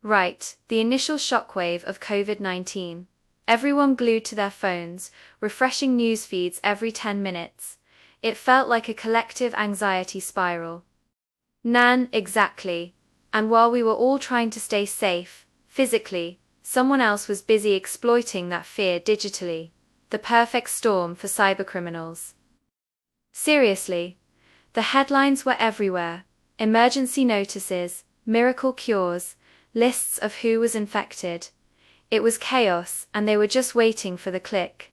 Right, the initial shockwave of COVID-19. Everyone glued to their phones, refreshing news feeds every 10 minutes. It felt like a collective anxiety spiral. Nan, exactly. And while we were all trying to stay safe, physically, someone else was busy exploiting that fear digitally. The perfect storm for cybercriminals. Seriously, the headlines were everywhere. Emergency notices, miracle cures, lists of who was infected. It was chaos, and they were just waiting for the click.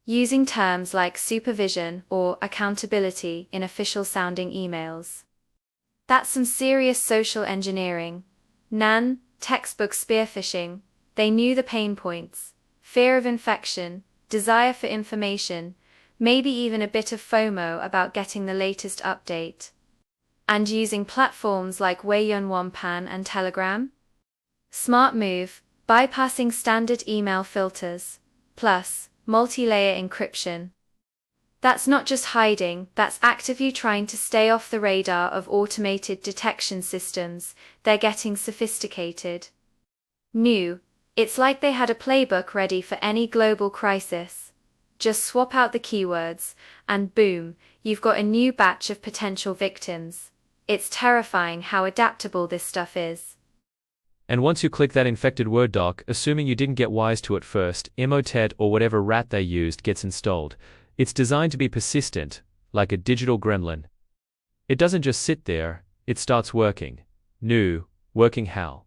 Using terms like supervision or accountability in official-sounding emails. That's some serious social engineering. Nan, textbook spearphishing. They knew the pain points: fear of infection, desire for information, maybe even a bit of FOMO about getting the latest update. And using platforms like Wei-Yun-Wanpan and Telegram? Smart move, bypassing standard email filters. Plus, multi-layer encryption. That's not just hiding, that's actively trying to stay off the radar of automated detection systems. They're getting sophisticated. New. It's like they had a playbook ready for any global crisis. Just swap out the keywords, and boom, you've got a new batch of potential victims. It's terrifying how adaptable this stuff is. And once you click that infected Word doc, assuming you didn't get wise to it first, Emotet or whatever rat they used gets installed. It's designed to be persistent, like a digital gremlin. It doesn't just sit there, it starts working. New, working how?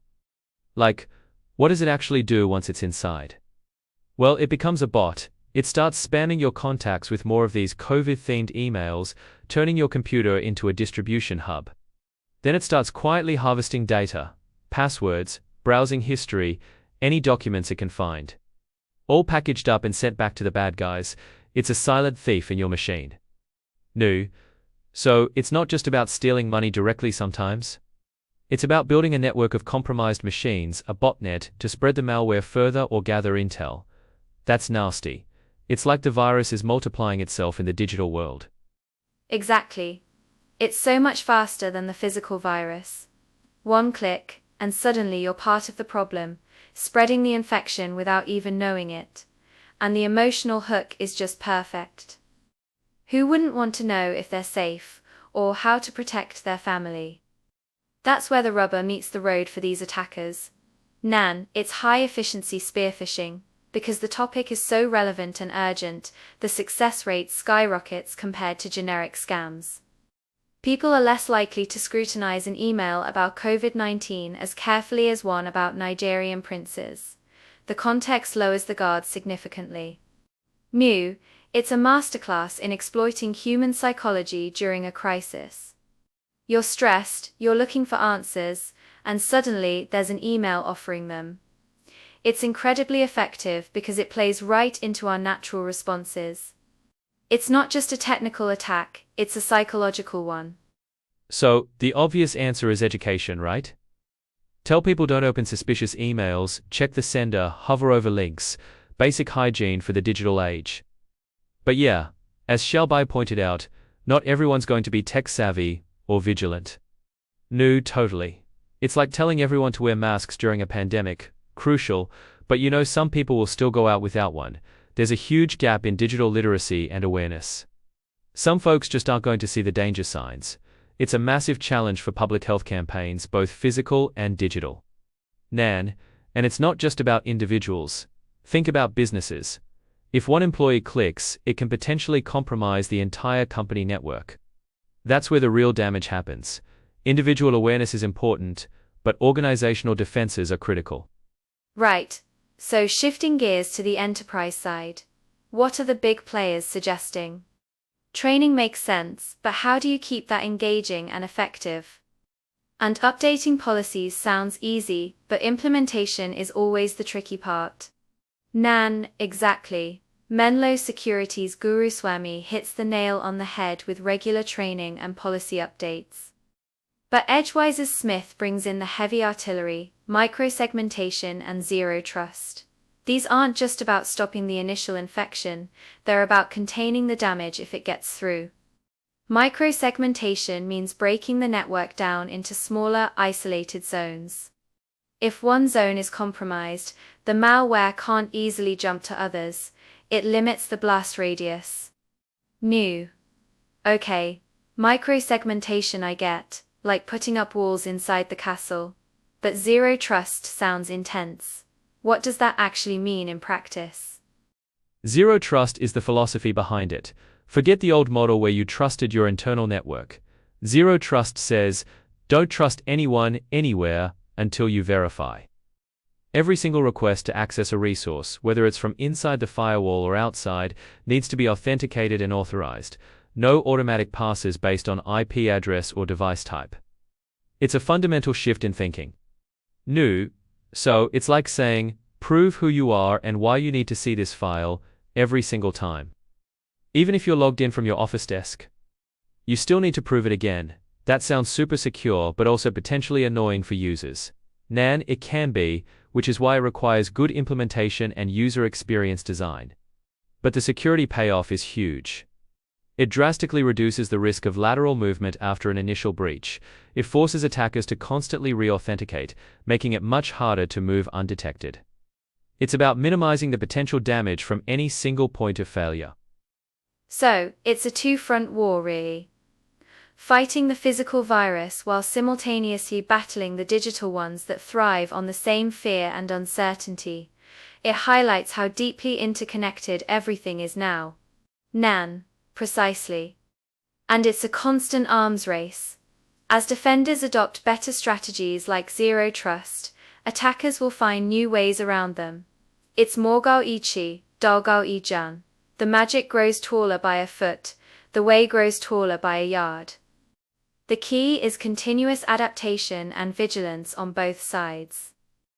Like, what does it actually do once it's inside? Well, it becomes a bot. It starts spamming your contacts with more of these COVID-themed emails, turning your computer into a distribution hub. Then it starts quietly harvesting data, passwords, browsing history, any documents it can find. All packaged up and sent back to the bad guys. It's a silent thief in your machine. New. So, it's not just about stealing money directly sometimes. It's about building a network of compromised machines, a botnet, to spread the malware further or gather intel. That's nasty. It's like the virus is multiplying itself in the digital world. Exactly. It's so much faster than the physical virus. One click, and suddenly you're part of the problem, spreading the infection without even knowing it. And the emotional hook is just perfect. Who wouldn't want to know if they're safe, or how to protect their family? That's where the rubber meets the road for these attackers. Nan, it's high-efficiency spearphishing. Because the topic is so relevant and urgent, the success rate skyrockets compared to generic scams. People are less likely to scrutinize an email about COVID-19 as carefully as one about Nigerian princes. The context lowers the guard significantly. Mu, it's a masterclass in exploiting human psychology during a crisis. You're stressed, you're looking for answers, and suddenly there's an email offering them. It's incredibly effective because it plays right into our natural responses. It's not just a technical attack, it's a psychological one. So, the obvious answer is education, right? Tell people don't open suspicious emails, check the sender, hover over links, basic hygiene for the digital age. But yeah, as Shelby pointed out, not everyone's going to be tech-savvy or vigilant. No, totally. It's like telling everyone to wear masks during a pandemic. Crucial, but you know some people will still go out without one. There's a huge gap in digital literacy and awareness. Some folks just aren't going to see the danger signs. It's a massive challenge for public health campaigns, both physical and digital. Nan, and it's not just about individuals. Think about businesses. If one employee clicks, it can potentially compromise the entire company network. That's where the real damage happens. Individual awareness is important, but organizational defenses are critical. Right. So shifting gears to the enterprise side. What are the big players suggesting? Training makes sense, but how do you keep that engaging and effective? And updating policies sounds easy, but implementation is always the tricky part. Nan, exactly. Menlo Securities Guru Swami hits the nail on the head with regular training and policy updates. But Edgewise's Smith brings in the heavy artillery, microsegmentation and zero trust. These aren't just about stopping the initial infection, they're about containing the damage if it gets through. Microsegmentation means breaking the network down into smaller, isolated zones. If one zone is compromised, the malware can't easily jump to others. It limits the blast radius. New. Okay. Micro-segmentation I get, like putting up walls inside the castle. But zero trust sounds intense. What does that actually mean in practice? Zero trust is the philosophy behind it. Forget the old model where you trusted your internal network. Zero trust says, don't trust anyone, anywhere, until you verify. Every single request to access a resource, whether it's from inside the firewall or outside, needs to be authenticated and authorized. No automatic passes based on IP address or device type. It's a fundamental shift in thinking. New. So, it's like saying, prove who you are and why you need to see this file, every single time. Even if you're logged in from your office desk. You still need to prove it again. That sounds super secure but also potentially annoying for users. Nan, it can be, which is why it requires good implementation and user experience design. But the security payoff is huge. It drastically reduces the risk of lateral movement after an initial breach. It forces attackers to constantly re-authenticate, making it much harder to move undetected. It's about minimizing the potential damage from any single point of failure. So, it's a two-front war really. Fighting the physical virus while simultaneously battling the digital ones that thrive on the same fear and uncertainty. It highlights how deeply interconnected everything is now. Nan. Precisely. And it's a constant arms race. As defenders adopt better strategies like zero trust, attackers will find new ways around them. It's Morgao Ichi, Dalgao Ijan. The magic grows taller by a foot, the way grows taller by a yard. The key is continuous adaptation and vigilance on both sides.